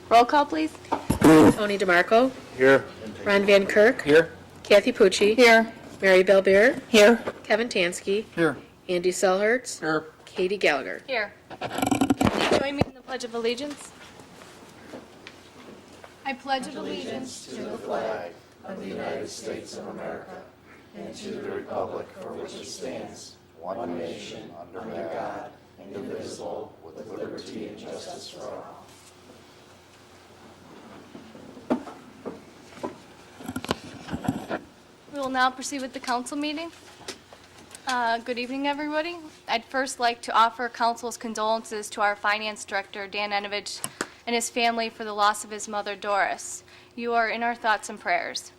Roll call, please. Tony DeMarco. Here. Ron Van Kirk. Here. Kathy Pucci. Here. Mary Belbeer. Here. Kevin Tansky. Here. Andy Selhertz. Here. Katie Gallagher. Here. Please join me in the Pledge of Allegiance. I pledge allegiance to the flag of the United States of America and to the republic for which it stands, one nation, under God, indivisible, with liberty and justice for all. We will now proceed with the council meeting. Good evening, everybody. I'd first like to offer council's condolences to our finance director, Dan Enovich, and his family for the loss of his mother, Doris. You are in our thoughts and prayers.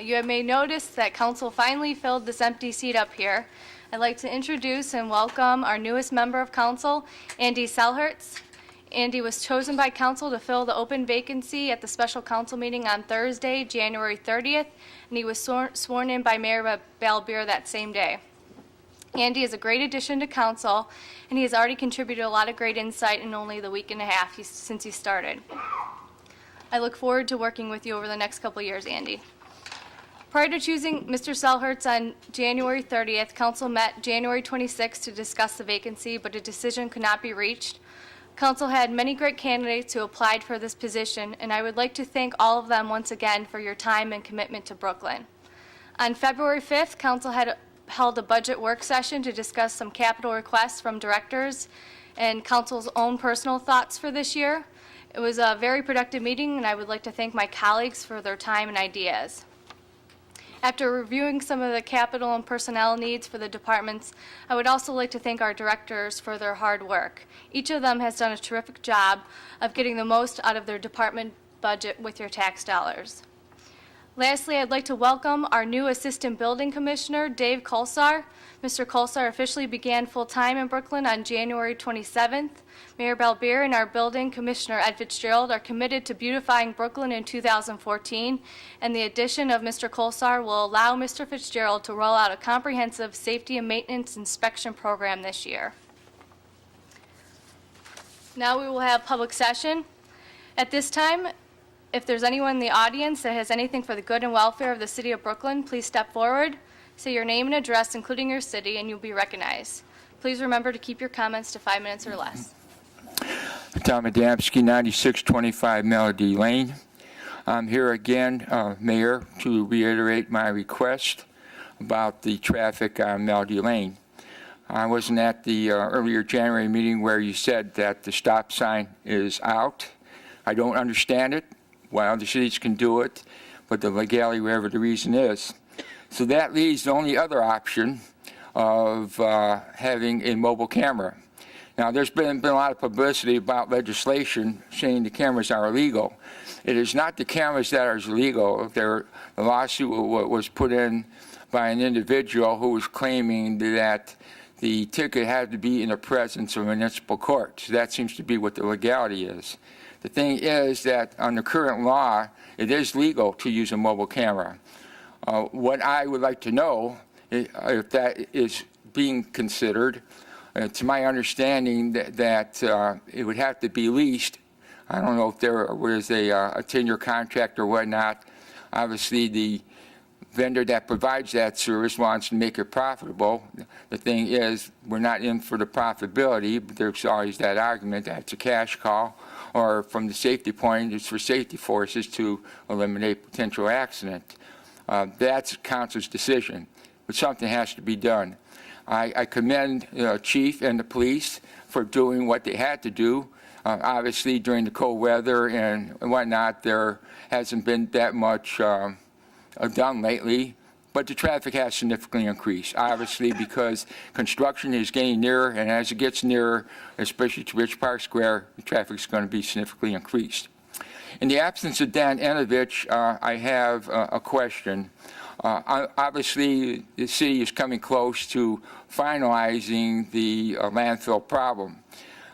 You may notice that council finally filled this empty seat up here. I'd like to introduce and welcome our newest member of council, Andy Selhertz. Andy was chosen by council to fill the open vacancy at the special council meeting on Thursday, January 30th, and he was sworn in by Mayor Balbier that same day. Andy is a great addition to council, and he has already contributed a lot of great insight in only the week and a half since he started. I look forward to working with you over the next couple of years, Andy. Prior to choosing Mr. Selhertz on January 30th, council met January 26th to discuss the vacancy, but a decision could not be reached. Council had many great candidates who applied for this position, and I would like to thank all of them once again for your time and commitment to Brooklyn. On February 5th, council had held a budget work session to discuss some capital requests from directors and council's own personal thoughts for this year. It was a very productive meeting, and I would like to thank my colleagues for their time and ideas. After reviewing some of the capital and personnel needs for the departments, I would also like to thank our directors for their hard work. Each of them has done a terrific job of getting the most out of their department budget with your tax dollars. Lastly, I'd like to welcome our new Assistant Building Commissioner, Dave Kolsar. Mr. Kolsar officially began full-time in Brooklyn on January 27th. Mayor Balbier and our Building Commissioner, Ed Fitzgerald, are committed to beautifying Brooklyn in 2014, and the addition of Mr. Kolsar will allow Mr. Fitzgerald to roll out a comprehensive safety and maintenance inspection program this year. Now we will have public session. At this time, if there's anyone in the audience that has anything for the good and welfare of the city of Brooklyn, please step forward, say your name and address, including your city, and you'll be recognized. Please remember to keep your comments to 5 minutes or less. Tom Adamski, 9625 Melody Lane. I'm here again, Mayor, to reiterate my request about the traffic on Melody Lane. I wasn't at the earlier January meeting where you said that the stop sign is out. I don't understand it. Why other cities can do it, but the legality, wherever the reason is. So that leaves the only other option of having a mobile camera. Now, there's been a lot of publicity about legislation saying the cameras are illegal. It is not the cameras that are illegal. The lawsuit was put in by an individual who was claiming that the ticket had to be in the presence of a municipal court. So that seems to be what the legality is. The thing is that under current law, it is legal to use a mobile camera. What I would like to know if that is being considered. To my understanding, that it would have to be leased. I don't know if there was a 10-year contract or whatnot. Obviously, the vendor that provides that service wants to make it profitable. The thing is, we're not in for the profitability, but there's always that argument that it's a cash call, or from the safety point, it's for safety forces to eliminate potential accident. That's council's decision, but something has to be done. I commend Chief and the police for doing what they had to do. Obviously, during the cold weather and whatnot, there hasn't been that much done lately, but the traffic has significantly increased, obviously, because construction is getting nearer, and as it gets nearer, especially to Rich Park Square, the traffic is going to be significantly increased. In the absence of Dan Enovich, I have a question. Obviously, the city is coming close to finalizing the landfill problem.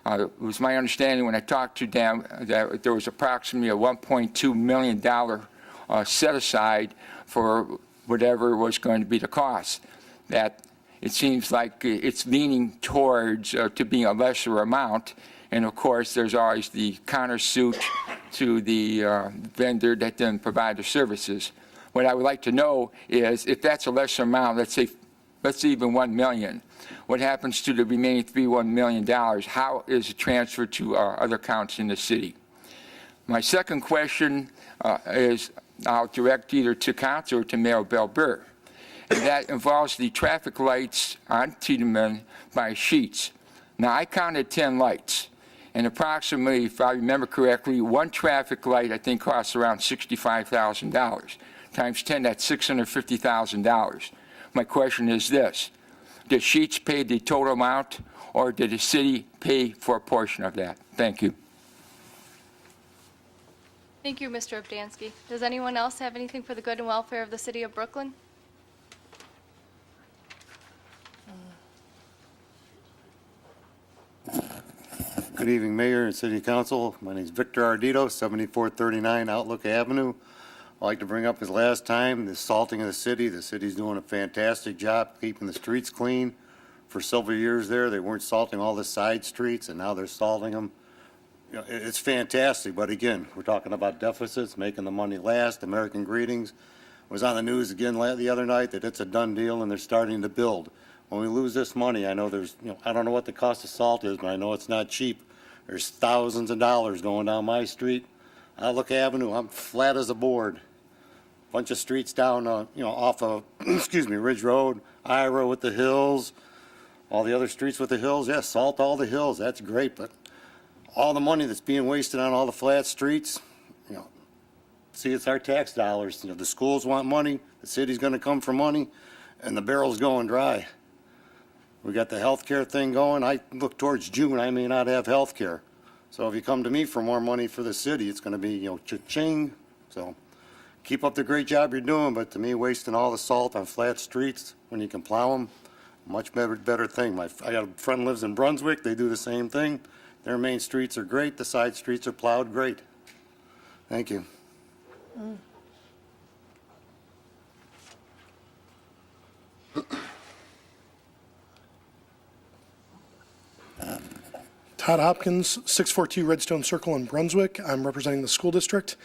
It was my understanding when I talked to Dan that there was approximately a $1.2 million set aside for whatever was going to be the cost. That it seems like it's leaning towards to being a lesser amount. And of course, there's always the countersuit to the vendor that then provide the services. What I would like to know is if that's a lesser amount, let's say even $1 million, what happens to the remaining $1 million? How is it transferred to other accounts in the city? My second question is I'll direct either to council or to Mayor Bell-Bear. And that involves the traffic lights on Tiedemann by Sheets. Now, I counted 10 lights, and approximately, if I remember correctly, one traffic light, I think, costs around $65,000. Times 10, that's $650,000. My question is this: did Sheets pay the total amount, or did the city pay for a portion of that? Thank you. Thank you, Mr. Obdansky. Does anyone else have anything for the good and welfare of the city of Brooklyn? Good evening, Mayor and City Council. My name is Victor Ardito, 7439 Outlook Avenue. I'd like to bring up his last time, the salting of the city. The city's doing a fantastic job keeping the streets clean. For several years there, they weren't salting all the side streets, and now they're salting them. You know, it's fantastic, but again, we're talking about deficits, making the money last. American Greetings was on the news again the other night that it's a done deal and they're starting to build. When we lose this money, I know there's, I don't know what the cost of salt is, but I know it's not cheap. There's thousands of dollars going down my street. Outlook Avenue, I'm flat as a board. Bunch of streets down, off of, Ridge Road, Ira with the hills, all the other streets with the hills. Yeah, salt all the hills, that's great, but all the money that's being wasted on all the flat streets, see, it's our tax dollars. The schools want money, the city's gonna come for money, and the barrel's going dry. We got the health care thing going. I look towards June, I may not have health care. So if you come to me for more money for the city, it's gonna be, cha-ching. So keep up the great job you're doing, but to me, wasting all the salt on flat streets when you can plow them, much better thing. I got a friend lives in Brunswick, they do the same thing. Their main streets are great, the side streets are plowed great. Thank you. Todd Hopkins, 642 Redstone Circle in Brunswick. I'm representing the school district.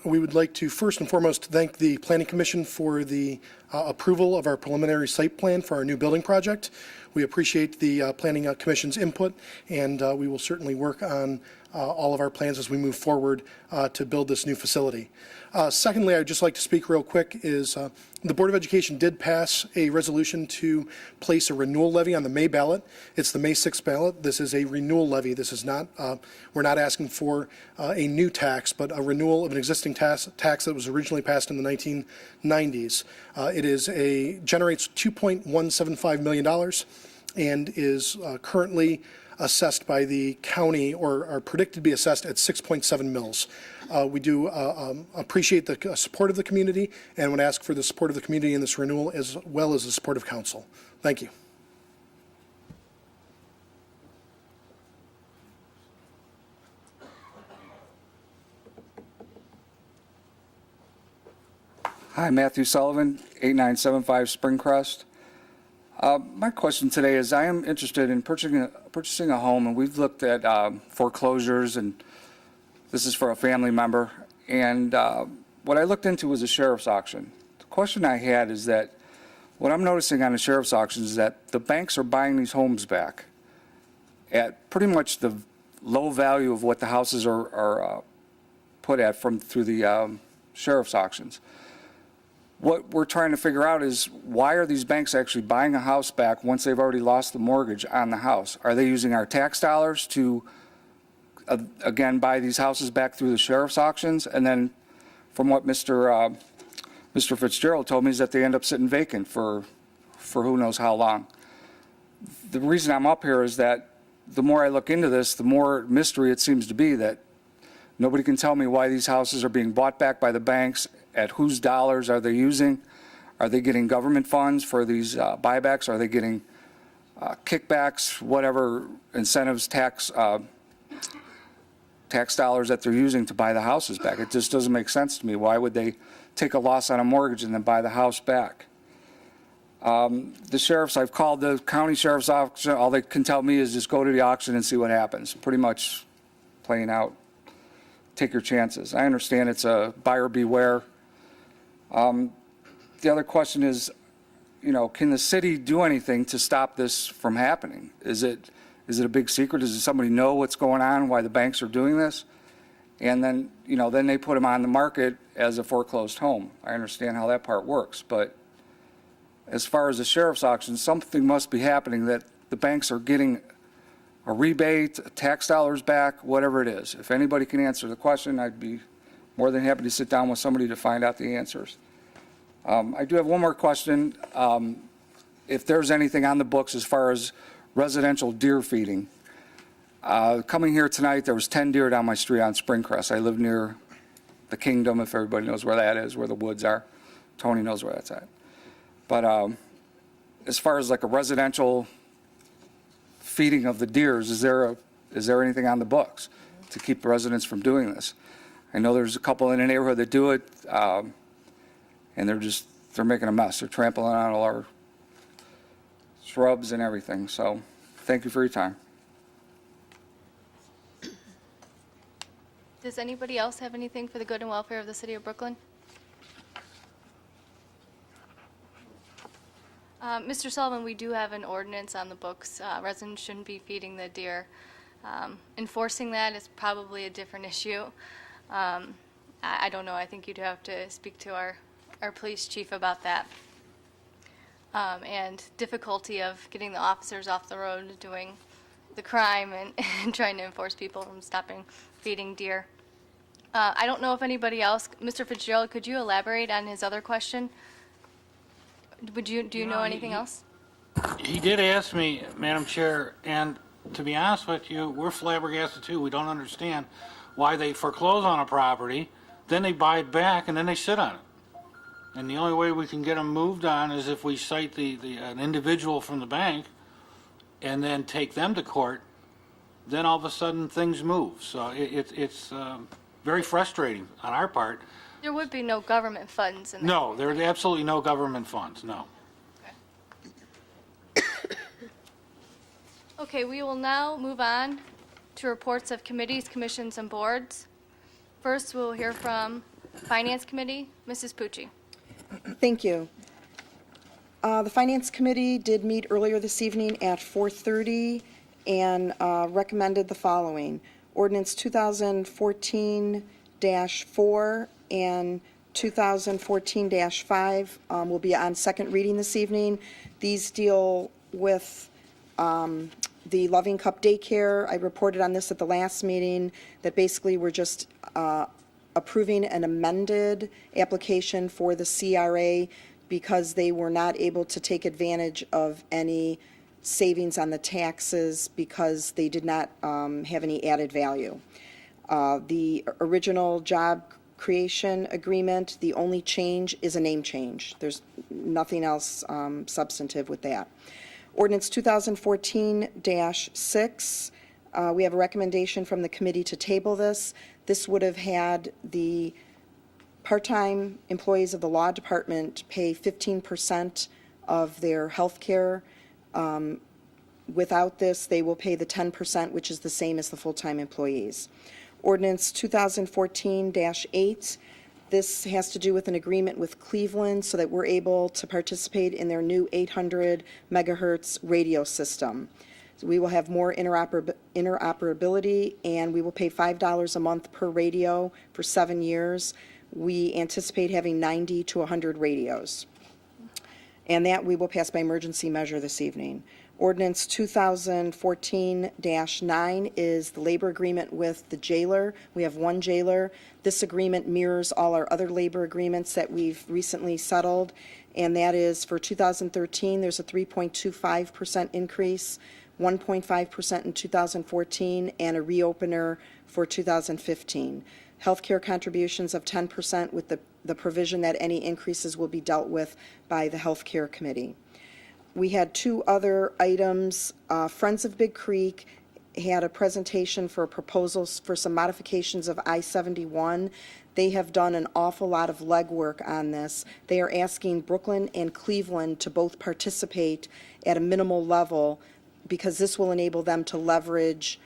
We would like to first and foremost thank the Planning Commission for the approval of our preliminary site plan for our new building project. We appreciate the Planning Commission's input, and we will certainly work on all of our plans as we move forward to build this new facility. Secondly, I'd just like to speak real quick is the Board of Education did pass a resolution to place a renewal levy on the May ballot. It's the May 6th ballot. This is a renewal levy. This is not, we're not asking for a new tax, but a renewal of an existing tax that was originally passed in the 1990s. It generates $2.175 million and is currently assessed by the county, or are predicted to be assessed at 6.7 mils. We do appreciate the support of the community and would ask for the support of the community in this renewal as well as the support of council. Thank you. Hi, Matthew Sullivan, 8975 Springcrest. My question today is I am interested in purchasing a home, and we've looked at foreclosures, and this is for a family member. And what I looked into was a sheriff's auction. The question I had is that what I'm noticing on the sheriff's auctions is that the banks are buying these homes back at pretty much the low value of what the houses are put at through the sheriff's auctions. What we're trying to figure out is why are these banks actually buying a house back once they've already lost the mortgage on the house? Are they using our tax dollars to, again, buy these houses back through the sheriff's auctions? And then from what Mr. Fitzgerald told me is that they end up sitting vacant for who knows how long. The reason I'm up here is that the more I look into this, the more mystery it seems to be that nobody can tell me why these houses are being bought back by the banks. At whose dollars are they using? Are they getting government funds for these buybacks? Are they getting kickbacks, whatever incentives, tax dollars that they're using to buy the houses back? It just doesn't make sense to me. Why would they take a loss on a mortgage and then buy the house back? The sheriffs, I've called the county sheriff's office, all they can tell me is just go to the auction and see what happens. Pretty much playing out, take your chances. I understand it's a buyer beware. The other question is, can the city do anything to stop this from happening? Is it a big secret? Does somebody know what's going on, why the banks are doing this? And then, then they put them on the market as a foreclosed home. I understand how that part works, but as far as the sheriff's auction, something must be happening that the banks are getting a rebate, tax dollars back, whatever it is. If anybody can answer the question, I'd be more than happy to sit down with somebody to find out the answers. I do have one more question. If there's anything on the books as far as residential deer feeding. Coming here tonight, there was 10 deer down my street on Springcrest. I live near the Kingdom, if everybody knows where that is, where the woods are. Tony knows where that's at. But as far as like a residential feeding of the deers, is there anything on the books to keep the residents from doing this? I know there's a couple in the neighborhood that do it, and they're making a mess. They're trampling on all our shrubs and everything. So thank you for your time. Does anybody else have anything for the good and welfare of the city of Brooklyn? Mr. Sullivan, we do have an ordinance on the books. Residents shouldn't be feeding the deer. Enforcing that is probably a different issue. I don't know. I think you'd have to speak to our police chief about that. And difficulty of getting the officers off the road doing the crime and trying to enforce people from stopping feeding deer. I don't know if anybody else, Mr. Fitzgerald, could you elaborate on his other question? Do you know anything else? He did ask me, Madam Chair, and to be honest with you, we're flabbergasted too. We don't understand why they foreclose on a property, then they buy it back, and then they sit on it. And the only way we can get them moved on is if we cite an individual from the bank and then take them to court, then all of a sudden things move. So it's very frustrating on our part. There would be no government funds in that. No, there are absolutely no government funds, no. Okay, we will now move on to reports of committees, commissions, and boards. First, we'll hear from Finance Committee, Mrs. Pucci. Thank you. The Finance Committee did meet earlier this evening at 4:30 and recommended the following. Ordinance 2014-4 and 2014-5 will be on second reading this evening. These deal with the Loving Cup Daycare. I reported on this at the last meeting, that basically we're just approving an amended application for the CRA because they were not able to take advantage of any savings on the taxes because they did not have any added value. The original job creation agreement, the only change is a name change. There's nothing else substantive with that. Ordinance 2014-6, we have a recommendation from the committee to table this. This would have had the part-time employees of the law department pay 15% of their health care. Without this, they will pay the 10%, which is the same as the full-time employees. Ordinance 2014-8, this has to do with an agreement with Cleveland so that we're able to participate in their new 800 megahertz radio system. So we will have more interoperability, and we will pay $5 a month per radio for 7 years. We anticipate having 90 to 100 radios. And that we will pass by emergency measure this evening. Ordinance 2014-9 is the labor agreement with the jailer. We have one jailer. This agreement mirrors all our other labor agreements that we've recently settled, and that is for 2013, there's a 3.25% increase, 1.5% in 2014, and a reopener for 2015. Healthcare contributions of 10% with the provision that any increases will be dealt with by the Healthcare Committee. We had two other items. Friends of Big Creek had a presentation for proposals for some modifications of I-71. They have done an awful lot of legwork on this. They are asking Brooklyn and Cleveland to both participate at a minimal level because this will enable them to leverage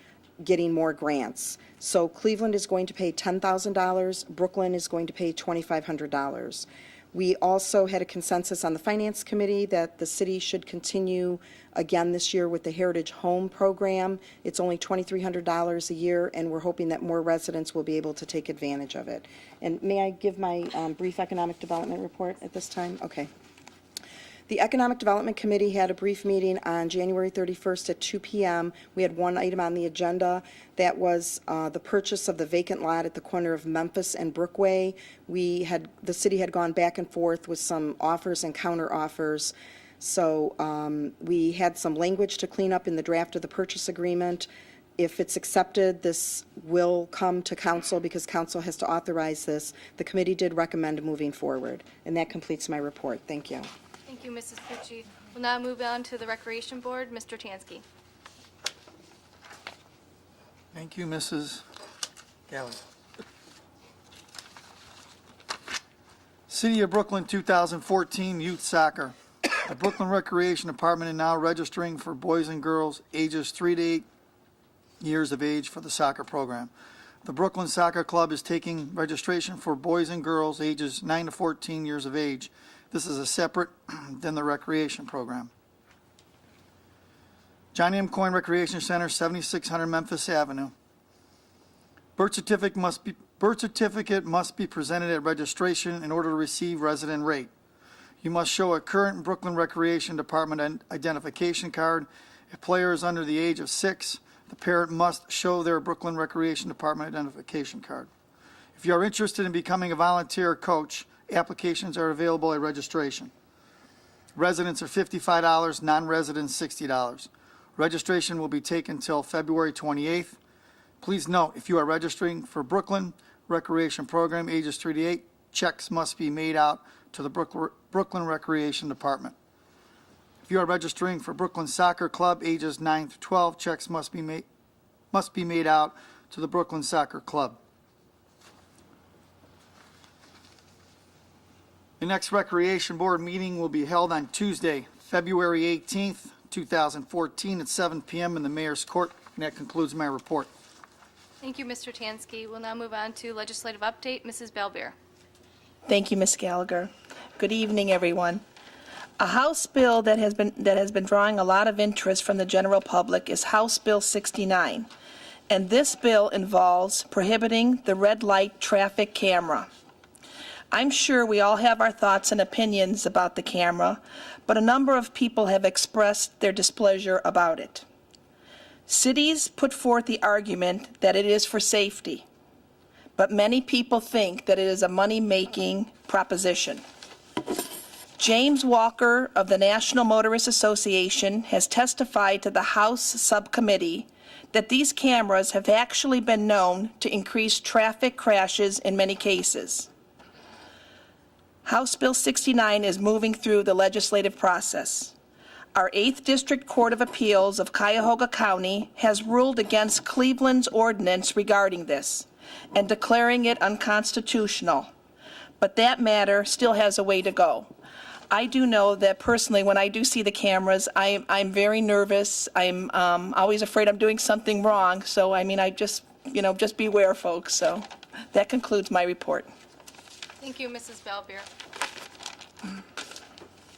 getting more grants. So Cleveland is going to pay $10,000, Brooklyn is going to pay $2,500. We also had a consensus on the Finance Committee that the city should continue again this year with the Heritage Home Program. It's only $2,300 a year, and we're hoping that more residents will be able to take advantage of it. And may I give my brief economic development report at this time? Okay. The Economic Development Committee had a brief meeting on January 31st at 2 p.m. We had one item on the agenda. That was the purchase of the vacant lot at the corner of Memphis and Brookway. The city had gone back and forth with some offers and counter offers. So we had some language to clean up in the draft of the purchase agreement. If it's accepted, this will come to council because council has to authorize this. The committee did recommend moving forward. And that completes my report. Thank you. Thank you, Mrs. Pucci. We'll now move on to the Recreation Board. Mr. Tansky. Thank you, Mrs. Gallagher. City of Brooklyn 2014 Youth Soccer. The Brooklyn Recreation Department is now registering for boys and girls ages 3 to 8 years of age for the soccer program. The Brooklyn Soccer Club is taking registration for boys and girls ages 9 to 14 years of age. This is a separate than the recreation program. Johnny M. Coyne Recreation Center, 7600 Memphis Avenue. Birth certificate must be presented at registration in order to receive resident rate. You must show a current Brooklyn Recreation Department identification card. If player is under the age of 6, the parent must show their Brooklyn Recreation Department identification card. If you are interested in becoming a volunteer coach, applications are available at registration. Residents are $55, non-residents $60. Registration will be taken until February 28th. Please note, if you are registering for Brooklyn Recreation Program ages 3 to 8, checks must be made out to the Brooklyn Recreation Department. If you are registering for Brooklyn Soccer Club ages 9 to 12, checks must be made out to the Brooklyn Soccer Club. The next Recreation Board meeting will be held on Tuesday, February 18th, 2014 at 7 p.m. in the Mayor's Court. And that concludes my report. Thank you, Mr. Tansky. We'll now move on to legislative update. Mrs. Belbeer. Thank you, Ms. Gallagher. Good evening, everyone. A House bill that has been drawing a lot of interest from the general public is House Bill 69, and this bill involves prohibiting the red light traffic camera. I'm sure we all have our thoughts and opinions about the camera, but a number of people have expressed their displeasure about it. Cities put forth the argument that it is for safety, but many people think that it is a money-making proposition. James Walker of the National Motorist Association has testified to the House subcommittee that these cameras have actually been known to increase traffic crashes in many cases. House Bill 69 is moving through the legislative process. Our 8th District Court of Appeals of Cuyahoga County has ruled against Cleveland's ordinance regarding this and declaring it unconstitutional. But that matter still has a way to go. I do know that personally, when I do see the cameras, I'm very nervous. I'm always afraid I'm doing something wrong. So, I mean, just beware, folks. So that concludes my report. Thank you, Mrs. Belbeer.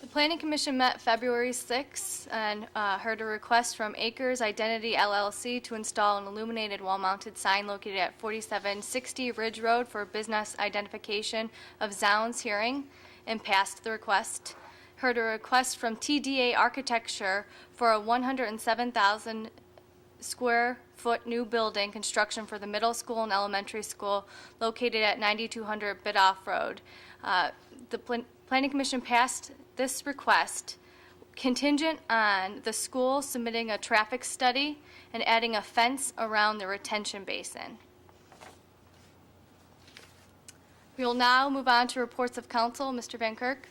The Planning Commission met February 6th and heard a request from Acres Identity LLC to install an illuminated wall-mounted sign located at 4760 Ridge Road for business identification of Zounds Hearing, and passed the request. Heard a request from TDA Architecture for a 107,000 square foot new building construction for the middle school and elementary school located at 9200 Bidoff Road. The Planning Commission passed this request contingent on the school submitting a traffic study and adding a fence around the retention basin. We will now move on to reports of council. Mr. Van Kirk.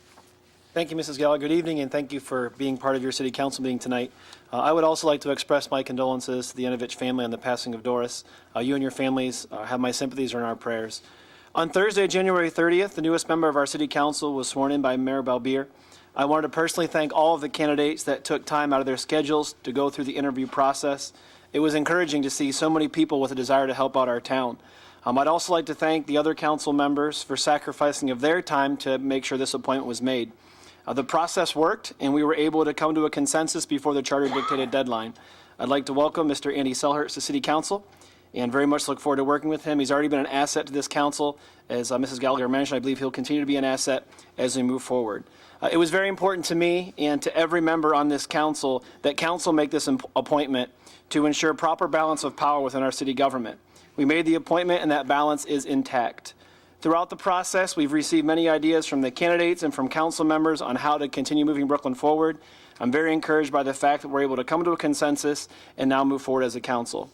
Thank you, Mrs. Gallagher. Good evening, and thank you for being part of your city council meeting tonight. I would also like to express my condolences to the Yanovich family on the passing of Doris. You and your families have my sympathies and our prayers. On Thursday, January 30th, the newest member of our city council was sworn in by Mayor Balbier. I wanted to personally thank all of the candidates that took time out of their schedules to go through the interview process. It was encouraging to see so many people with a desire to help out our town. I'd also like to thank the other council members for sacrificing of their time to make sure this appointment was made. The process worked, and we were able to come to a consensus before the charter dictated deadline. I'd like to welcome Mr. Andy Selhertz to City Council, and very much look forward to working with him. He's already been an asset to this council. As Mrs. Gallagher mentioned, I believe he'll continue to be an asset as we move forward. It was very important to me and to every member on this council that council make this appointment to ensure proper balance of power within our city government. We made the appointment, and that balance is intact. Throughout the process, we've received many ideas from the candidates and from council members on how to continue moving Brooklyn forward. I'm very encouraged by the fact that we're able to come to a consensus and now move forward as a council.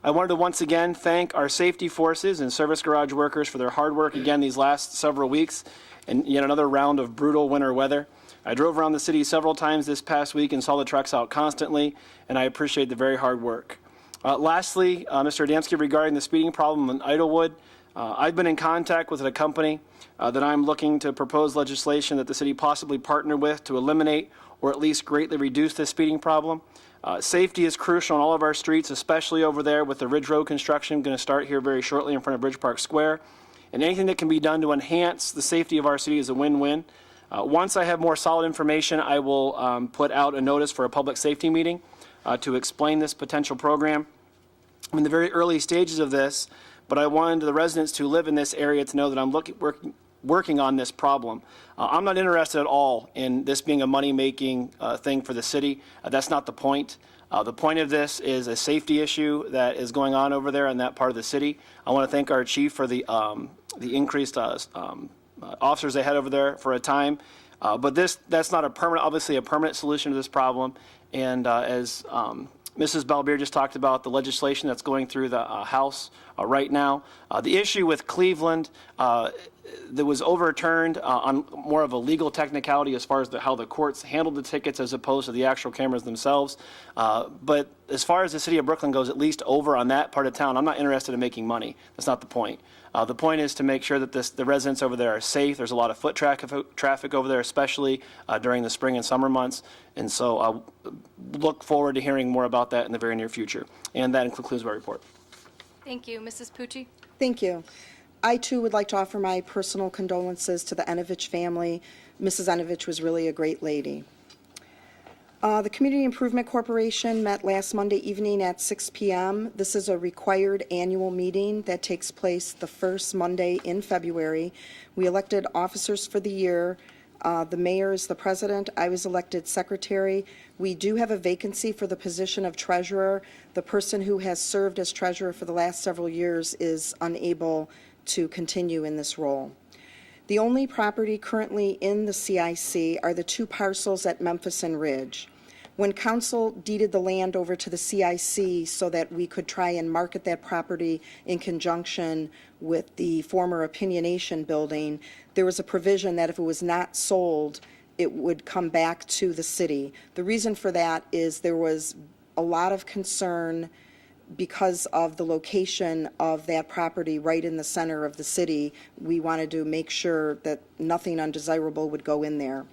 I wanted to once again thank our safety forces and service garage workers for their hard work again these last several weeks and yet another round of brutal winter weather. I drove around the city several times this past week and saw the trucks out constantly, and I appreciate the very hard work. Lastly, Mr. Adamski, regarding the speeding problem in Idlewood, I've been in contact with a company that I'm looking to propose legislation that the city possibly partner with to eliminate or at least greatly reduce this speeding problem. Safety is crucial on all of our streets, especially over there with the Ridge Road construction going to start here very shortly in front of Bridge Park Square. And anything that can be done to enhance the safety of our city is a win-win. Once I have more solid information, I will put out a notice for a public safety meeting to explain this potential program. I'm in the very early stages of this, but I wanted the residents who live in this area to know that I'm working on this problem. I'm not interested at all in this being a money-making thing for the city. That's not the point. The point of this is a safety issue that is going on over there in that part of the city. I want to thank our chief for the increased officers they had over there for a time. But that's not obviously a permanent solution to this problem. And as Mrs. Balbier just talked about, the legislation that's going through the House right now. The issue with Cleveland that was overturned on more of a legal technicality as far as how the courts handled the tickets as opposed to the actual cameras themselves. But as far as the city of Brooklyn goes, at least over on that part of town, I'm not interested in making money. That's not the point. The point is to make sure that the residents over there are safe. There's a lot of foot traffic over there, especially during the spring and summer months. And so I'll look forward to hearing more about that in the very near future. And that concludes my report. Thank you. Mrs. Pucci? Thank you. I, too, would like to offer my personal condolences to the Enovich family. Mrs. Enovich was really a great lady. The Community Improvement Corporation met last Monday evening at 6 p.m. This is a required annual meeting that takes place the first Monday in February. We elected officers for the year. The mayor is the president. I was elected secretary. We do have a vacancy for the position of treasurer. The person who has served as treasurer for the last several years is unable to continue in this role. The only property currently in the CIC are the 2 parcels at Memphis and Ridge. When council deeded the land over to the CIC so that we could try and market that property in conjunction with the former Opinionation building, there was a provision that if it was not sold, it would come back to the city. The reason for that is there was a lot of concern because of the location of that property right in the center of the city. We wanted to make sure that nothing undesirable would go in there.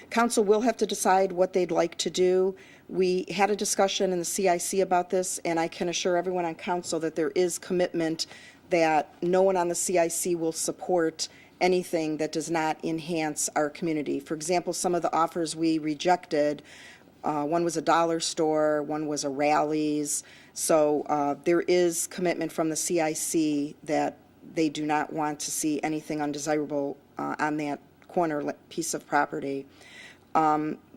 Council will have to decide what they'd like to do. We had a discussion in the CIC about this, and I can assure everyone on council that there is commitment that no one on the CIC will support anything that does not enhance our community. For example, some of the offers we rejected, one was a dollar store, one was a Rally's. So there is commitment from the CIC that they do not want to see anything undesirable on that corner piece of property.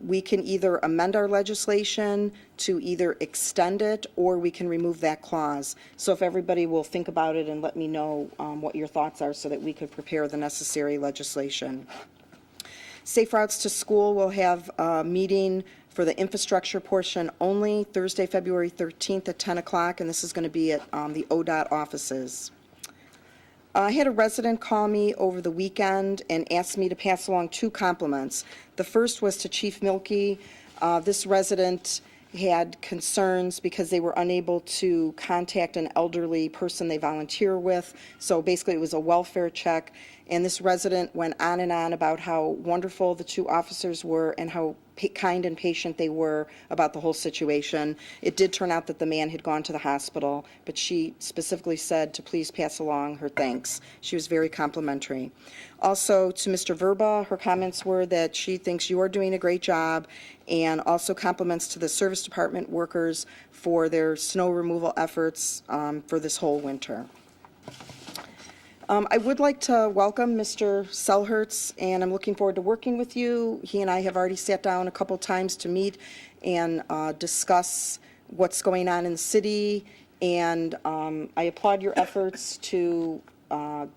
We can either amend our legislation to either extend it or we can remove that clause. So if everybody will think about it and let me know what your thoughts are so that we could prepare the necessary legislation. Safe Routes to School will have a meeting for the infrastructure portion only Thursday, February 13th at 10 o'clock, and this is going to be at the ODOT offices. I had a resident call me over the weekend and asked me to pass along 2 compliments. The first was to Chief Milkey. This resident had concerns because they were unable to contact an elderly person they volunteer with. So basically, it was a welfare check. And this resident went on and on about how wonderful the 2 officers were and how kind and patient they were about the whole situation. It did turn out that the man had gone to the hospital, but she specifically said to please pass along her thanks. She was very complimentary. Also, to Mr. Verba, her comments were that she thinks you are doing a great job, and also compliments to the service department workers for their snow removal efforts for this whole winter. I would like to welcome Mr. Selhertz, and I'm looking forward to working with you. He and I have already sat down a couple times to meet and discuss what's going on in the city, and I applaud your efforts to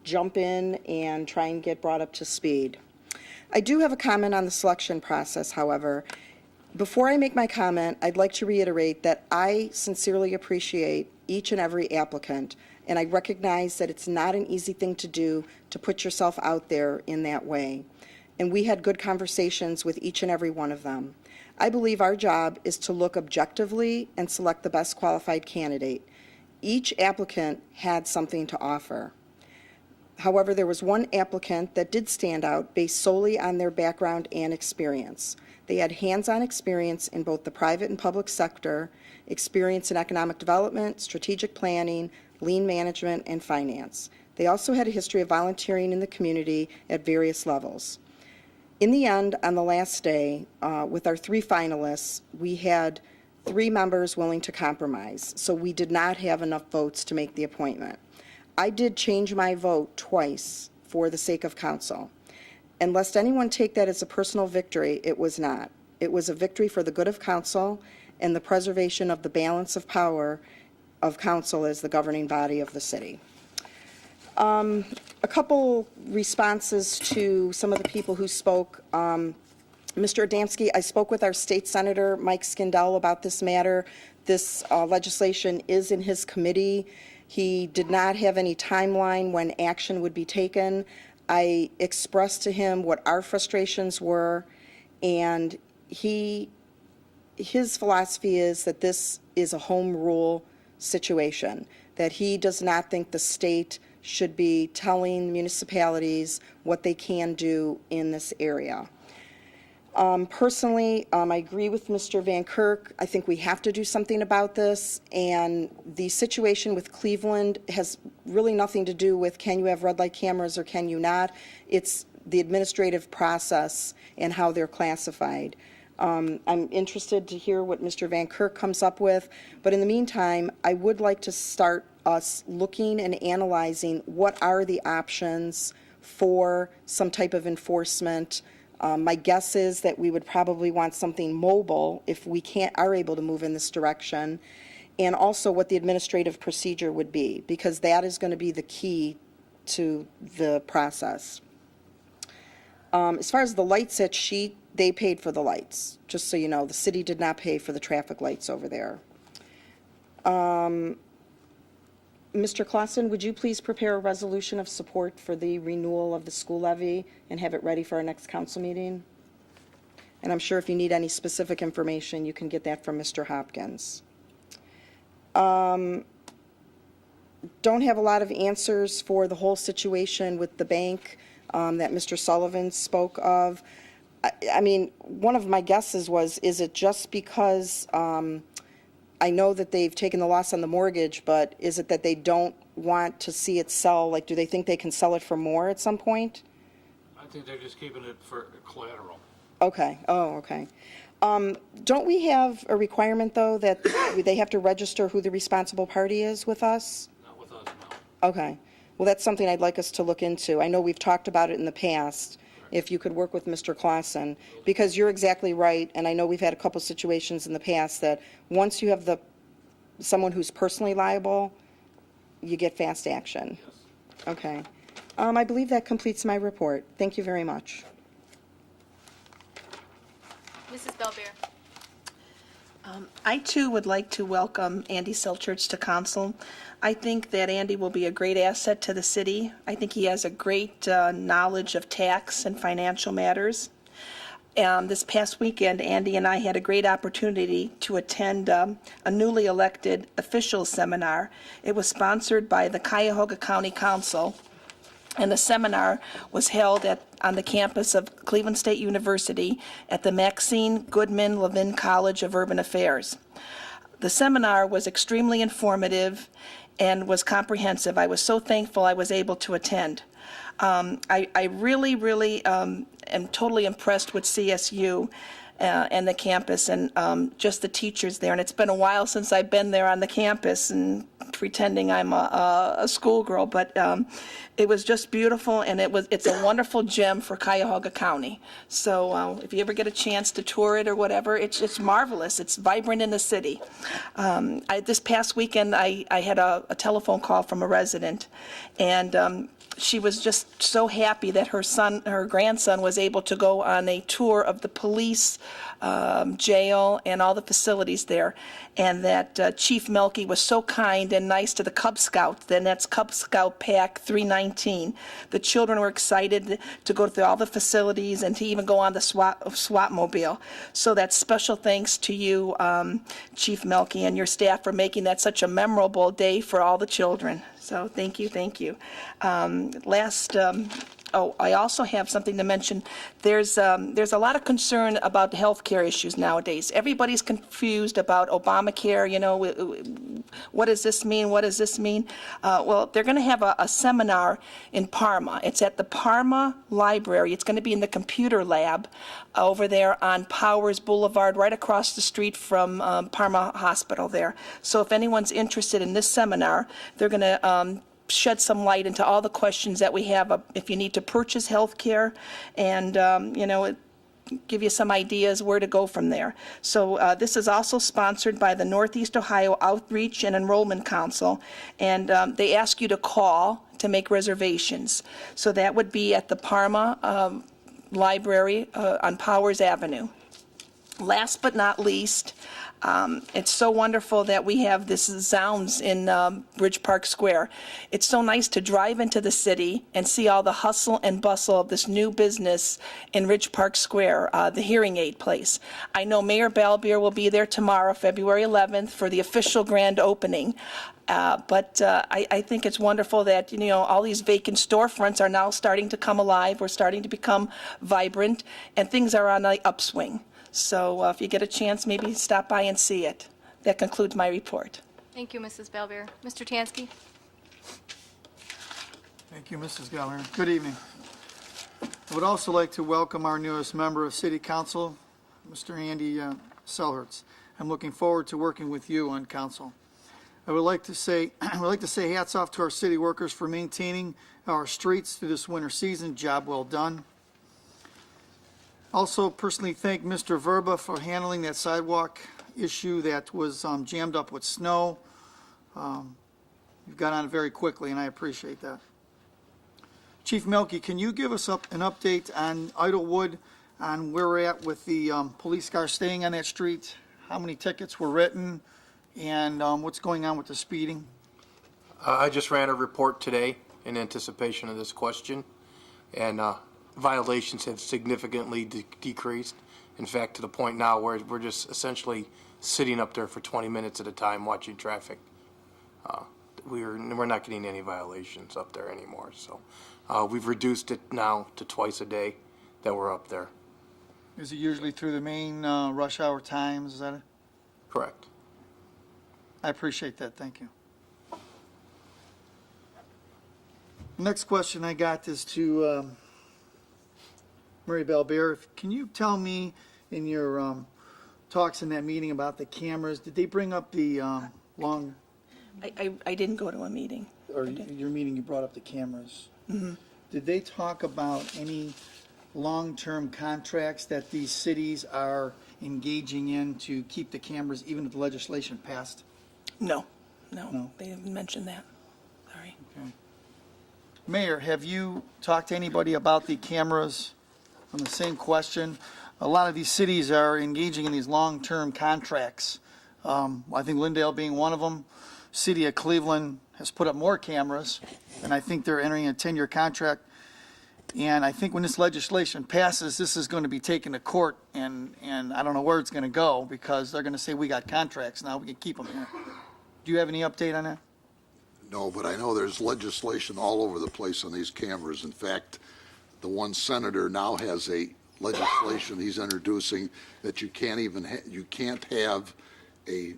jump in and try and get brought up to speed. I do have a comment on the selection process, however. Before I make my comment, I'd like to reiterate that I sincerely appreciate each and every applicant, and I recognize that it's not an easy thing to do to put yourself out there in that way. And we had good conversations with each and every one of them. I believe our job is to look objectively and select the best qualified candidate. Each applicant had something to offer. However, there was one applicant that did stand out based solely on their background and experience. They had hands-on experience in both the private and public sector, experience in economic development, strategic planning, lean management, and finance. They also had a history of volunteering in the community at various levels. In the end, on the last day, with our 3 finalists, we had 3 members willing to compromise, so we did not have enough votes to make the appointment. I did change my vote twice for the sake of council. And lest anyone take that as a personal victory, it was not. It was a victory for the good of council and the preservation of the balance of power of council as the governing body of the city. A couple responses to some of the people who spoke. Mr. Adamski, I spoke with our state senator, Mike Skindell, about this matter. This legislation is in his committee. He did not have any timeline when action would be taken. I expressed to him what our frustrations were, and his philosophy is that this is a home rule situation, that he does not think the state should be telling municipalities what they can do in this area. Personally, I agree with Mr. Van Kirk. I think we have to do something about this, and the situation with Cleveland has really nothing to do with can you have red light cameras or can you not. It's the administrative process and how they're classified. I'm interested to hear what Mr. Van Kirk comes up with, but in the meantime, I would like to start us looking and analyzing what are the options for some type of enforcement. My guess is that we would probably want something mobile if we are able to move in this direction, and also what the administrative procedure would be, because that is going to be the key to the process. As far as the lights at Sheet, they paid for the lights. Just so you know, the city did not pay for the traffic lights over there. Mr. Clausen, would you please prepare a resolution of support for the renewal of the school levy and have it ready for our next council meeting? And I'm sure if you need any specific information, you can get that from Mr. Hopkins. Don't have a lot of answers for the whole situation with the bank that Mr. Sullivan spoke of. I mean, one of my guesses was, is it just because I know that they've taken the loss on the mortgage, but is it that they don't want to see it sell? Like, do they think they can sell it for more at some point? I think they're just keeping it for collateral. Okay, oh, okay. Don't we have a requirement, though, that they have to register who the responsible party is with us? Not with us, no. Okay. Well, that's something I'd like us to look into. I know we've talked about it in the past, if you could work with Mr. Clausen, because you're exactly right, and I know we've had a couple situations in the past that once you have someone who's personally liable, you get fast action. Yes. Okay. I believe that completes my report. Thank you very much. Mrs. Belbeer. I too would like to welcome Andy Selchurch to council. I think that Andy will be a great asset to the city. I think he has a great knowledge of tax and financial matters. This past weekend, Andy and I had a great opportunity to attend a newly elected officials seminar. It was sponsored by the Cuyahoga County Council, and the seminar was held on the campus of Cleveland State University at the Maxine Goodman Levin College of Urban Affairs. The seminar was extremely informative and was comprehensive. I was so thankful I was able to attend. I really am totally impressed with CSU and the campus and just the teachers there. And it's been a while since I've been there on the campus and pretending I'm a schoolgirl, but it was just beautiful, and it's a wonderful gem for Cuyahoga County. So if you ever get a chance to tour it or whatever, it's marvelous. It's vibrant in the city. This past weekend, I had a telephone call from a resident, and she was just so happy that her grandson was able to go on a tour of the police, jail, and all the facilities there, and that Chief Melky was so kind and nice to the Cub Scouts, and that's Cub Scout Pack 319. The children were excited to go through all the facilities and to even go on the SWAT mobile. So that's special thanks to you, Chief Melky, and your staff for making that such a memorable day for all the children. So thank you. I also have something to mention. There's a lot of concern about the health care issues nowadays. Everybody's confused about Obamacare. What does this mean? What does this mean? Well, they're going to have a seminar in Parma. It's at the Parma Library. It's going to be in the computer lab over there on Powers Boulevard, right across the street from Parma Hospital there. So if anyone's interested in this seminar, they're going to shed some light into all the questions that we have if you need to purchase health care, and give you some ideas where to go from there. So this is also sponsored by the Northeast Ohio Outreach and Enrollment Council, and they ask you to call to make reservations. So that would be at the Parma Library on Powers Avenue. Last but not least, it's so wonderful that we have this Zounds in Bridge Park Square. It's so nice to drive into the city and see all the hustle and bustle of this new business in Ridge Park Square, the hearing aid place. I know Mayor Balbier will be there tomorrow, February 11th, for the official grand opening. But I think it's wonderful that, all these vacant storefronts are now starting to come alive. We're starting to become vibrant, and things are on the upswing. So if you get a chance, maybe stop by and see it. That concludes my report. Thank you, Mrs. Balbier. Mr. Tansky? Thank you, Mrs. Gallagher. Good evening. I would also like to welcome our newest member of City Council, Mr. Andy Selhertz. I'm looking forward to working with you on council. I would like to say hats off to our city workers for maintaining our streets through this winter season. Job well done. Also personally thank Mr. Verba for handling that sidewalk issue that was jammed up with snow. You've got on it very quickly, and I appreciate that. Chief Melky, can you give us an update on Idlewood, on where we're at with the police car staying on that street? How many tickets were written, and what's going on with the speeding? I just ran a report today in anticipation of this question, and violations have significantly decreased. In fact, to the point now where we're just essentially sitting up there for 20 minutes at a time watching traffic. We're not getting any violations up there anymore. So we've reduced it now to twice a day that we're up there. Is it usually through the main rush hour times? Is that it? Correct. I appreciate that. Thank you. Next question I got is to Mary Balbier. Can you tell me in your talks in that meeting about the cameras, did they bring up the long, I didn't go to a meeting. or your meeting you brought up the cameras? Mm-hmm. Did they talk about any long-term contracts that these cities are engaging in to keep the cameras even if the legislation passed? No, No. they didn't mention that. Sorry. Okay. Mayor, have you talked to anybody about the cameras on the same question? a lot of these cities are engaging in these long-term contracts. I think Lindale being one of them. City of Cleveland has put up more cameras, and I think they're entering a 10-year contract. And I think when this legislation passes, this is going to be taken to court, and I don't know where it's going to go, because they're going to say, we got contracts now, we can keep them here. Do you have any update on that? No, but I know there's legislation all over the place on these cameras. In fact, the one senator now has a legislation he's introducing that you can't have a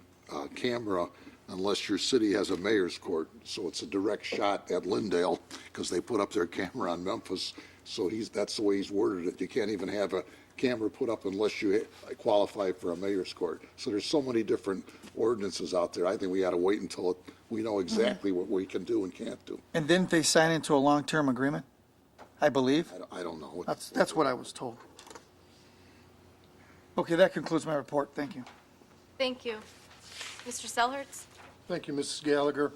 camera unless your city has a mayor's court. So it's a direct shot at Lindale because they put up their camera on Memphis. So that's the way he's worded it. You can't even have a camera put up unless you qualify for a mayor's court. So there's so many different ordinances out there. I think we got to wait until we know exactly what we can do and can't do. And didn't they sign into a long-term agreement, I believe? I don't know. That's what I was told. Okay, that concludes my report. Thank you. Thank you. Mr. Selhertz? Thank you, Mrs. Gallagher.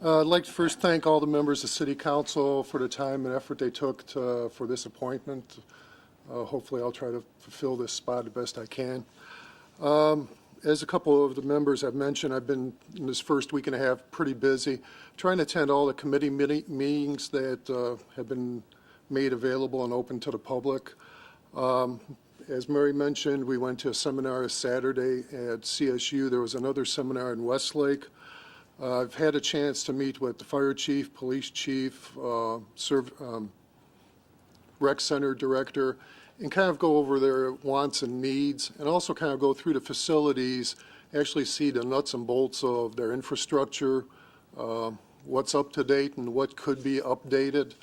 I'd like to first thank all the members of City Council for the time and effort they took for this appointment. Hopefully, I'll try to fulfill this spot the best I can. As a couple of the members have mentioned, I've been, in this first week and a half, pretty busy trying to attend all the committee meetings that have been made available and open to the public. As Mary mentioned, we went to a seminar Saturday at CSU. There was another seminar in Westlake. I've had a chance to meet with the fire chief, police chief, rec center director, and kind of go over their wants and needs, and also kind of go through the facilities, actually see the nuts and bolts of their infrastructure, what's up to date and what could be updated.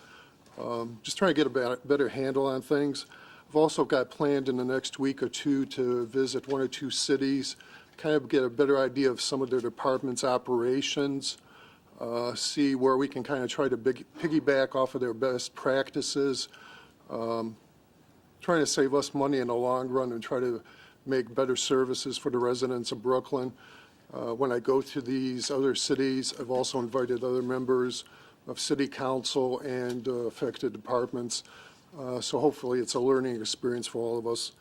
Just trying to get a better handle on things. I've also got planned in the next week or two to visit one or two cities, kind of get a better idea of some of their departments' operations, see where we can kind of try to piggyback off of their best practices, trying to save us money in the long run and try to make better services for the residents of Brooklyn. When I go to these other cities, I've also invited other members of City Council and affected departments. So hopefully it's a learning experience for all of us.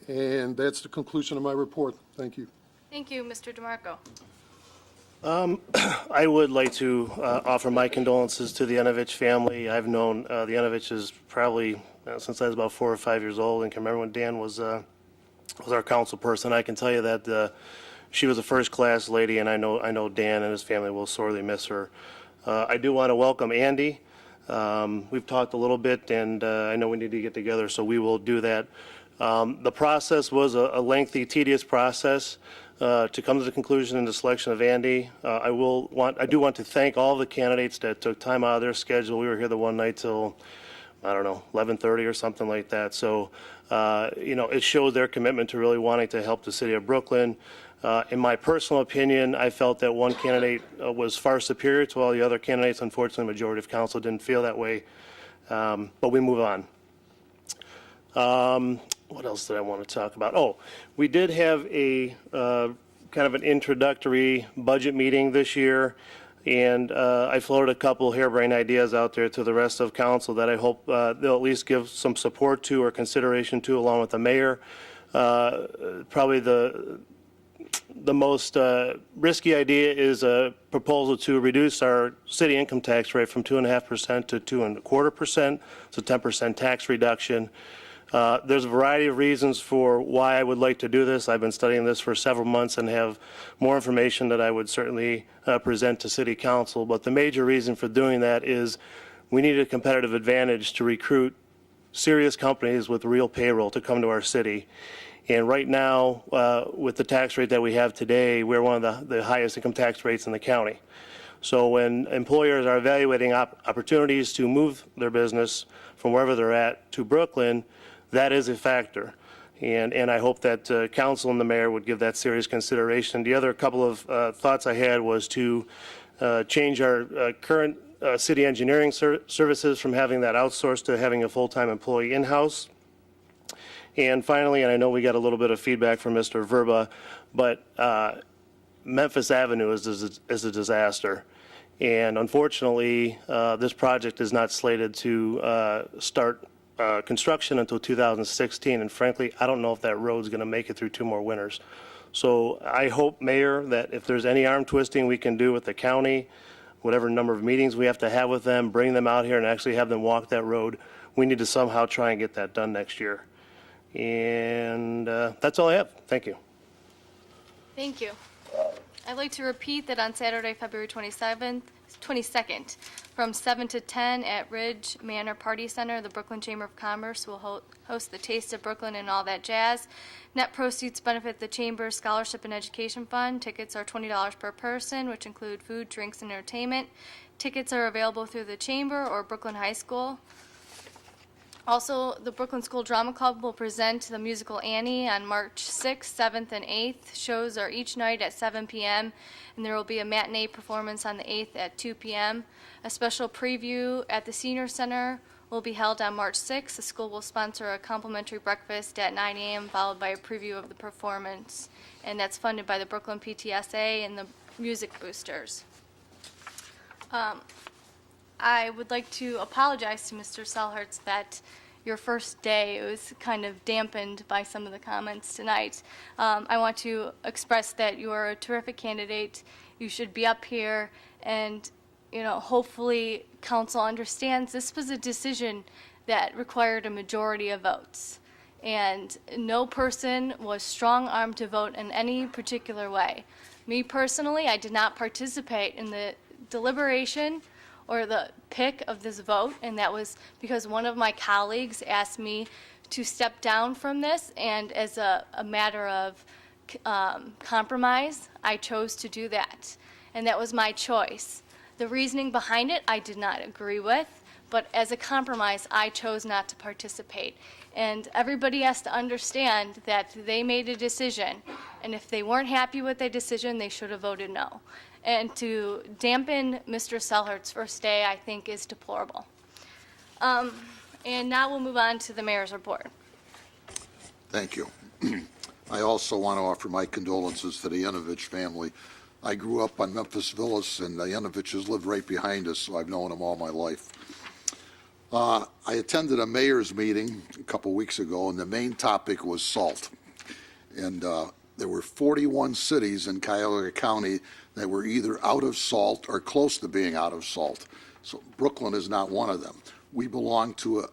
And that's the conclusion of my report. Thank you. Thank you, Mr. DeMarco. I would like to offer my condolences to the Yanovich family. I've known the Yanoviches probably since I was about 4 or 5 years old, and can remember when Dan was our council person. I can tell you that she was a first-class lady, and I know Dan and his family will sorely miss her. I do want to welcome Andy. We've talked a little bit, and I know we need to get together, so we will do that. The process was a lengthy, tedious process to come to the conclusion and the selection of Andy. I do want to thank all the candidates that took time out of their schedule. We were here the one night till, I don't know, 11:30 or something like that. So, it showed their commitment to really wanting to help the city of Brooklyn. In my personal opinion, I felt that one candidate was far superior to all the other candidates. Unfortunately, the majority of council didn't feel that way, but we move on. What else did I want to talk about? Oh, we did have a kind of an introductory budget meeting this year, and I floated a couple harebrained ideas out there to the rest of council that I hope they'll at least give some support to or consideration to, along with the mayor. Probably the most risky idea is a proposal to reduce our city income tax rate from 2.5% to 2.25%. It's a 10% tax reduction. There's a variety of reasons for why I would like to do this. I've been studying this for several months and have more information that I would certainly present to City Council. But the major reason for doing that is we need a competitive advantage to recruit serious companies with real payroll to come to our city. And right now, with the tax rate that we have today, we're one of the highest income tax rates in the county. So when employers are evaluating opportunities to move their business from wherever they're at to Brooklyn, that is a factor. And I hope that council and the mayor would give that serious consideration. The other couple of thoughts I had was to change our current city engineering services from having that outsourced to having a full-time employee in-house. And finally, and I know we got a little bit of feedback from Mr. Verba, but Memphis Avenue is a disaster. And unfortunately, this project is not slated to start construction until 2016, and frankly, I don't know if that road's going to make it through 2 more winters. So I hope, Mayor, that if there's any arm twisting we can do with the county, whatever number of meetings we have to have with them, bring them out here and actually have them walk that road, we need to somehow try and get that done next year. And that's all I have. Thank you. Thank you. I'd like to repeat that on Saturday, February 22nd, from 7 to 10 at Ridge Manor Party Center, the Brooklyn Chamber of Commerce will host the Taste of Brooklyn and all that jazz. Net proceeds benefit the Chamber's Scholarship and Education Fund. Tickets are $20 per person, which include food, drinks, and entertainment. Tickets are available through the Chamber or Brooklyn High School. Also, the Brooklyn School Drama Club will present the musical Annie on March 6th, 7th, and 8th. Shows are each night at 7 p.m., and there will be a matinee performance on the 8th at 2 p.m. A special preview at the Senior Center will be held on March 6th. The school will sponsor a complimentary breakfast at 9 a.m., followed by a preview of the performance, and that's funded by the Brooklyn PTSA and the Music Boosters. I would like to apologize to Mr. Selhertz that your first day was kind of dampened by some of the comments tonight. I want to express that you are a terrific candidate. You should be up here, and hopefully council understands this was a decision that required a majority of votes, and no person was strong-armed to vote in any particular way. Me personally, I did not participate in the deliberation or the pick of this vote, and that was because one of my colleagues asked me to step down from this, and as a matter of compromise, I chose to do that, and that was my choice. The reasoning behind it, I did not agree with, but as a compromise, I chose not to participate. And everybody has to understand that they made a decision, and if they weren't happy with their decision, they should have voted no. And to dampen Mr. Selhert's first day, I think, is deplorable. And now we'll move on to the mayor's report. Thank you. I also want to offer my condolences to the Yanovich family. I grew up on Memphis Villas, and the Yanoviches live right behind us, so I've known them all my life. I attended a mayor's meeting a couple weeks ago, and the main topic was salt. And there were 41 cities in Cuyahoga County that were either out of salt or close to being out of salt. So Brooklyn is not one of them. We belong to,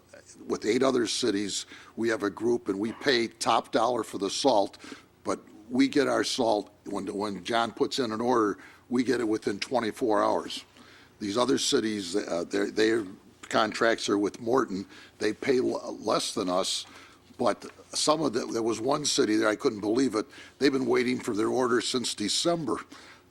with 8 other cities, we have a group, and we pay top dollar for the salt, but we get our salt, when John puts in an order, we get it within 24 hours. These other cities, their contracts are with Morton. They pay less than us, but some of them, there was one city there, I couldn't believe it, they've been waiting for their order since December.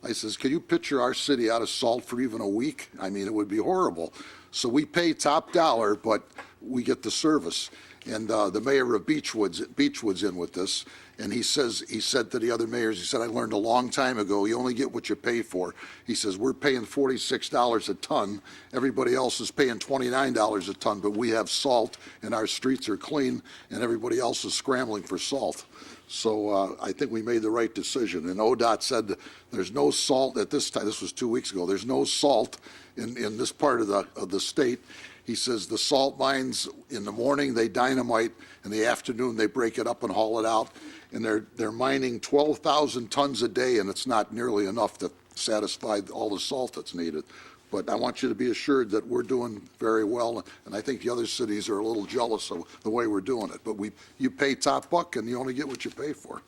I says, can you picture our city out of salt for even a week? I mean, it would be horrible. So we pay top dollar, but we get the service. And the mayor of Beechwood's in with this, and he said to the other mayors, he said, I learned a long time ago, you only get what you pay for. He says, we're paying $46 a ton. Everybody else is paying $29 a ton, but we have salt, and our streets are clean, and everybody else is scrambling for salt. So I think we made the right decision. And ODOT said there's no salt at this time. This was 2 weeks ago. There's no salt in this part of the state. He says the salt mines, in the morning, they dynamite. In the afternoon, they break it up and haul it out. And they're mining 12,000 tons a day, and it's not nearly enough to satisfy all the salt that's needed. But I want you to be assured that we're doing very well, and I think the other cities are a little jealous of the way we're doing it. But you pay top buck, and you only get what you pay for.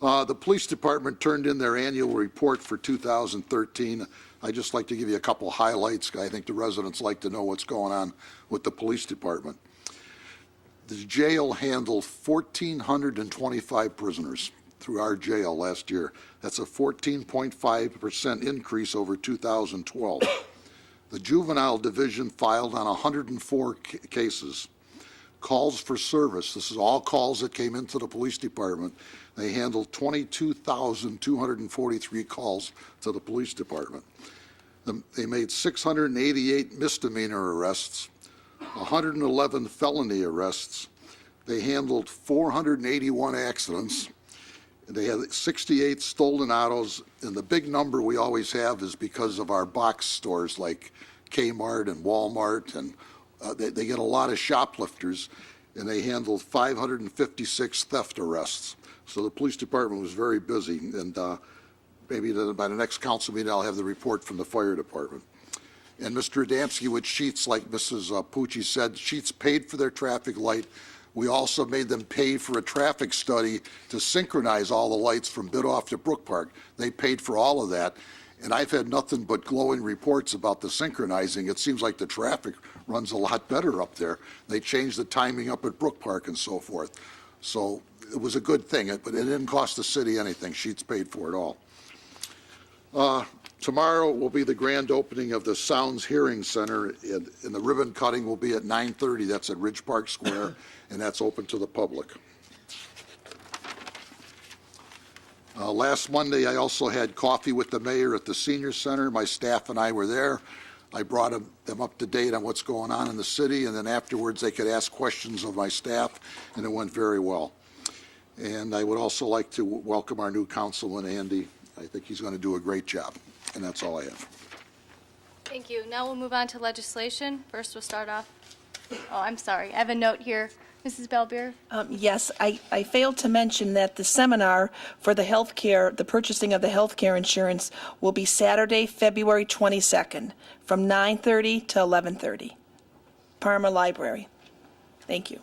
The police department turned in their annual report for 2013. I'd just like to give you a couple highlights. I think the residents like to know what's going on with the police department. The jail handled 1,425 prisoners through our jail last year. That's a 14.5% increase over 2012. The juvenile division filed on 104 cases. Calls for service, this is all calls that came into the police department. They handled 22,243 calls to the police department. They made 688 misdemeanor arrests, 111 felony arrests. They handled 481 accidents. They had 68 stolen autos, and the big number we always have is because of our box stores like Kmart and Walmart and they get a lot of shoplifters, and they handled 556 theft arrests. So the police department was very busy, and maybe by the next council meeting, I'll have the report from the fire department. And Mr. Adamski, with Sheets, like Mrs. Pucci said, Sheets paid for their traffic light. We also made them pay for a traffic study to synchronize all the lights from Bidoff to Brook Park. They paid for all of that. And I've had nothing but glowing reports about the synchronizing. It seems like the traffic runs a lot better up there. They changed the timing up at Brook Park and so forth. So it was a good thing, but it didn't cost the city anything. Sheets paid for it all. Tomorrow will be the grand opening of the Sounds Hearing Center, and the ribbon cutting will be at 9:30. That's at Ridge Park Square, and that's open to the public. Last Monday, I also had coffee with the mayor at the senior center. My staff and I were there. I brought them up to date on what's going on in the city, and then afterwards they could ask questions of my staff, and it went very well. And I would also like to welcome our new councilman, Andy. I think he's going to do a great job, and that's all I have. Thank you. Now we'll move on to legislation. First, we'll start off. Oh, I'm sorry. I have a note here. Mrs. Belbeer? Yes, I failed to mention that the seminar for the healthcare, the purchasing of the healthcare insurance will be Saturday, February 22nd, from 9:30 to 11:30. Parma Library. Thank you.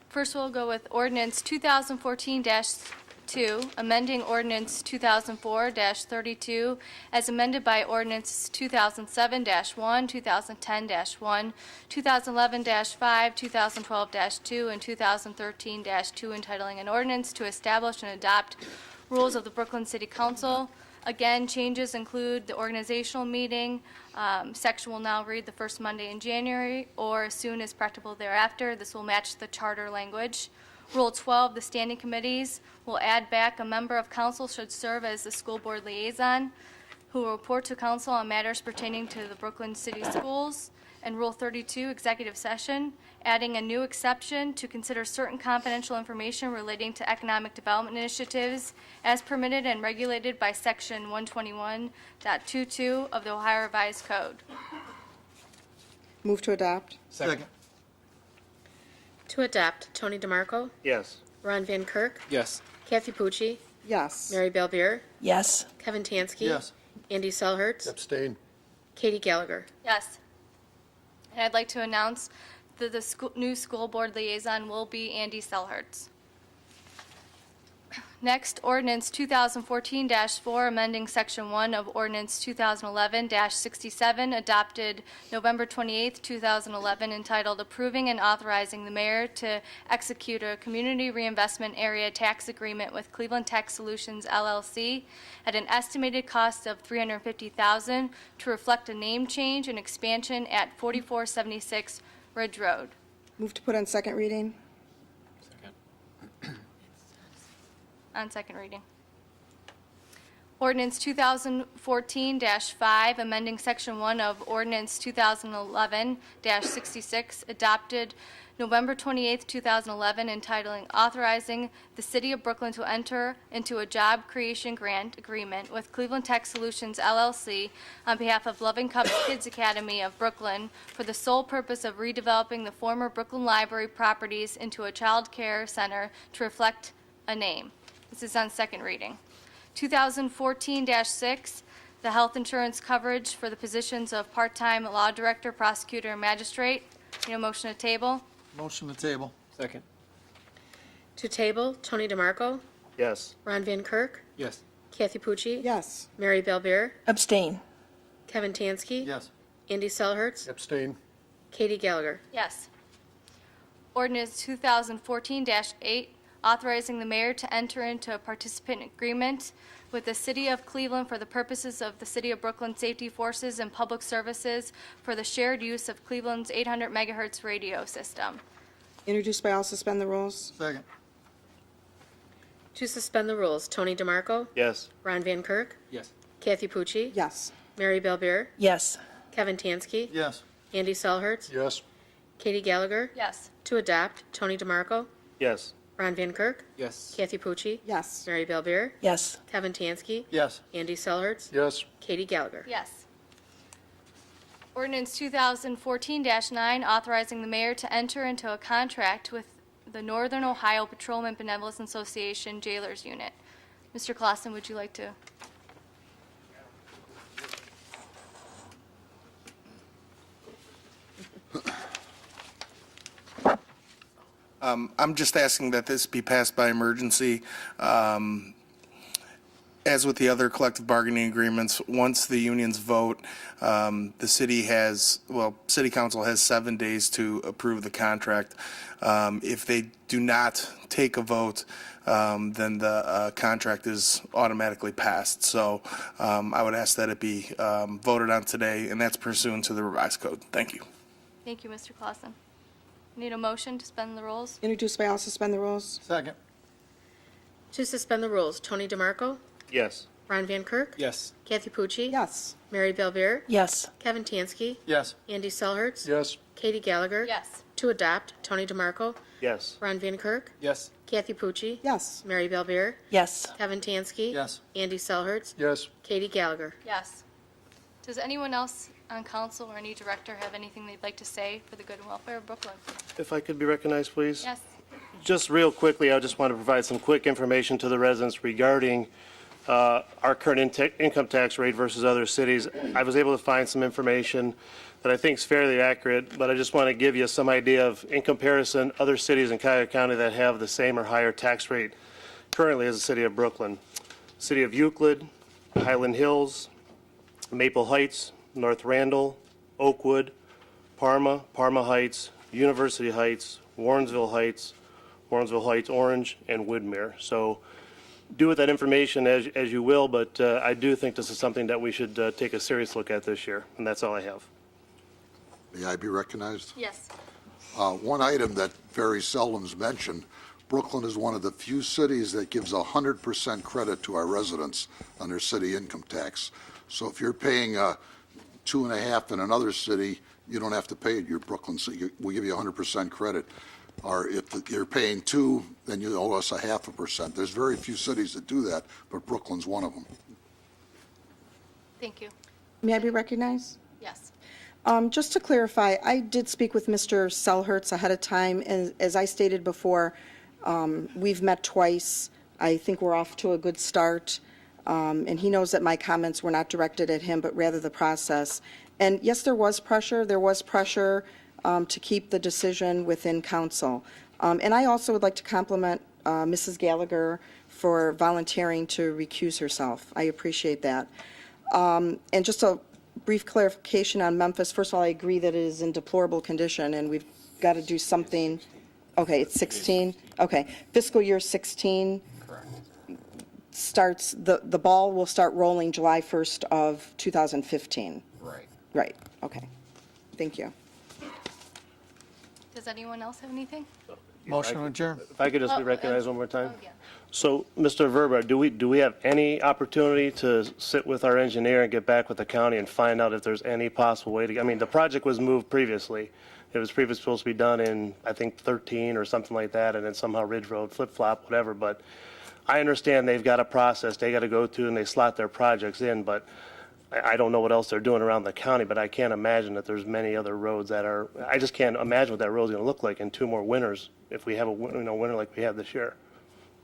First, we'll go with ordinance 2014-2, amending ordinance 2004-32, as amended by ordinance 2007-1, 2010-1, 2011-5, 2012-2, and 2013-2, entitling an ordinance to establish and adopt rules of the Brooklyn City Council. Again, changes include the organizational meeting. Section will now read the first Monday in January or as soon as practicable thereafter. This will match the charter language. Rule 12, the standing committees will add back a member of council should serve as the school board liaison who will report to council on matters pertaining to the Brooklyn City Schools. And Rule 32, executive session, adding a new exception to consider certain confidential information relating to economic development initiatives as permitted and regulated by Section 121.22 of the Ohio Revised Code. Move to adopt. Second. To adopt, Tony DeMarco, Yes. Ron Van Kirk, Yes. Kathy Pucci, Yes. Mary Belbeer, Yes. Kevin Tansky. Yes. Andy Selhertz. Abstain. Katie Gallagher. Yes. And I'd like to announce that the new school board liaison will be Andy Selhertz. Next, ordinance 2014-4, amending section 1 of ordinance 2011-67, adopted November 28, 2011, entitled Approving and Authorizing the Mayor to Execute a Community Reinvestment Area Tax Agreement with Cleveland Tax Solutions, LLC, at an estimated cost of $350,000 to reflect a name change and expansion at 4476 Ridge Road. Move to put on second reading. On second reading. Ordinance 2014-5, amending Section 1 of Ordinance 2011-66, adopted November 28, 2011, entitling Authorizing the City of Brooklyn to Enter into a Job Creation Grant Agreement with Cleveland Tech Solutions, LLC, on behalf of Loving Cup Kids Academy of Brooklyn for the sole purpose of redeveloping the former Brooklyn Library properties into a child care center to reflect a name. This is on second reading. 2014-6, the health insurance coverage for the positions of part-time law director, prosecutor, and magistrate. Need a motion to table? Motion to table. Second. To table, Tony DeMarco, Yes. Ron Van Kirk, Yes. Kathy Pucci. Yes. Mary Belbeer, Abstain. Kevin Tansky. Yes. Andy Selhertz. Abstain. Katie Gallagher. Yes. Ordinance 2014-8, authorizing the mayor to enter into a participant agreement with the City of Cleveland for the purposes of the City of Brooklyn Safety Forces and Public Services for the shared use of Cleveland's 800 megahertz radio system. Introduced by all, suspend the rules. Second. To suspend the rules, Tony DeMarco, Yes. Ron Van Kirk, Yes. Kathy Pucci. Yes. Mary Belbeer, Yes. Kevin Tansky. Yes. Andy Selhertz. Yes. Katie Gallagher. Yes. To adopt, Tony DeMarco, Yes. Ron Van Kirk, Yes. Kathy Pucci. Yes. Mary Belbeer, Yes. Kevin Tansky. Yes. Andy Selhertz. Yes. Katie Gallagher. Yes. Ordinance 2014-9, authorizing the mayor to enter into a contract with the Northern Ohio Patrolman Benevolence Association Jailers Unit. Mr. Clausen, would you like to? I'm just asking that this be passed by emergency. As with the other collective bargaining agreements, once the unions vote, the city council has 7 days to approve the contract. If they do not take a vote, then the contract is automatically passed. So I would ask that it be voted on today, and that's pursuant to the revised code. Thank you. Thank you, Mr. Clausen. Need a motion to suspend the rules? Introduced by all, suspend the rules. Second. To suspend the rules, Tony DeMarco, Yes. Ron Van Kirk, Yes. Kathy Pucci, Yes. Mary Belbeer, Yes. Kevin Tansky, Yes. Andy Selhertz, Yes. Katie Gallagher. Yes. To adopt, Tony DeMarco, Yes. Ron Van Kirk, Yes. Kathy Pucci, Yes. Mary Belbeer, Yes. Kevin Tansky. Yes. Andy Selhertz, Yes. Katie Gallagher. Yes. Does anyone else on council or any director have anything they'd like to say for the good and welfare of Brooklyn? If I could be recognized, please? Yes. Just real quickly, I just want to provide some quick information to the residents regarding our current income tax rate versus other cities. I was able to find some information that I think is fairly accurate, but I just want to give you some idea of, in comparison, other cities in Cuyahoga County that have the same or higher tax rate currently as the city of Brooklyn. City of Euclid, Highland Hills, Maple Heights, North Randall, Oakwood, Parma, Parma Heights, University Heights, Warrensville Heights, Orange, and Woodmere. So do with that information as you will, but I do think this is something that we should take a serious look at this year, and that's all I have. May I be recognized? Yes. One item that very seldom is mentioned, Brooklyn is one of the few cities that gives 100% credit to our residents on their city income tax. So if you're paying 2.5 in another city, you don't have to pay it. You're Brooklyn, so we give you 100% credit. Or if you're paying 2, then you owe us 0.5%. There's very few cities that do that, but Brooklyn's one of them. Thank you. May I be recognized? Yes. Just to clarify, I did speak with Mr. Selhertz ahead of time, and as I stated before, we've met twice. I think we're off to a good start, and he knows that my comments were not directed at him, but rather the process. And yes, there was pressure. There was pressure to keep the decision within council. And I also would like to compliment Mrs. Gallagher for volunteering to recuse herself. I appreciate that. And just a brief clarification on Memphis. First of all, I agree that it is in deplorable condition, and we've got to do something. Okay, it's 16? Okay. Fiscal year 16 starts, the ball will start rolling July 1st of 2015. Right. Right, okay. Thank you. Does anyone else have anything? Motion to adjourn. If I could just be Oh, recognized one more time? Oh, yeah. So, Mr. Verba, do we have any opportunity to sit with our engineer and get back with the county and find out if there's any possible way to, I mean, the project was moved previously. It was previously supposed to be done in, I think, 13 or something like that, and then somehow Ridge Road flip-flop, whatever, but I understand they've got a process they got to go to and they slot their projects in, but I don't know what else they're doing around the county, but I can't imagine that there's many other roads that are, I just can't imagine what that road's going to look like in 2 more winters if we have a winter like we have this year.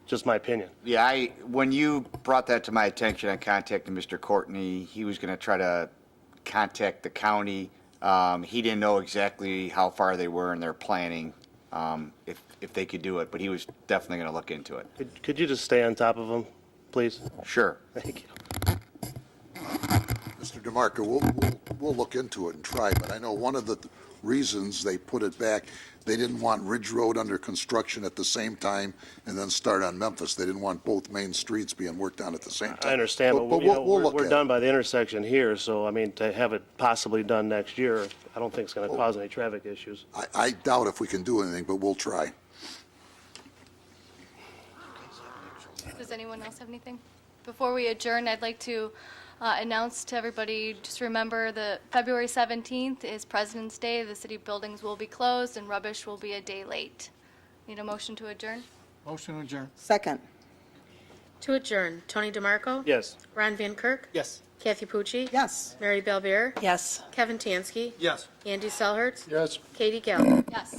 Just my opinion. Yeah, when you brought that to my attention, I contacted Mr. Courtney. He was going to try to contact the county. He didn't know exactly how far they were in their planning, if they could do it, but he was definitely going to look into it. Could you just stay on top of them, please? Sure. Thank you. Mr. DeMarco, we'll look into it and try, but I know one of the reasons they put it back, they didn't want Ridge Road under construction at the same time and then start on Memphis. They didn't want both main streets being worked on at the same time. I understand, but we'll look we're at done it. by the intersection here, so I mean, to have it possibly done next year, I don't think it's going to cause any traffic issues. I doubt if we can do anything, but we'll try. Does anyone else have anything? Before we adjourn, I'd like to announce to everybody, just remember the February 17th is President's Day. The city buildings will be closed and rubbish will be a day late. Need a motion to adjourn? Motion to adjourn. Second. To adjourn, Tony DeMarco. Yes. Ron Van Kirk. Yes. Kathy Pucci. Yes. Mary Bellbeer. Yes. Kevin Tansky. Yes. Andy Selhertz. Yes. Katie Gallo. Yes.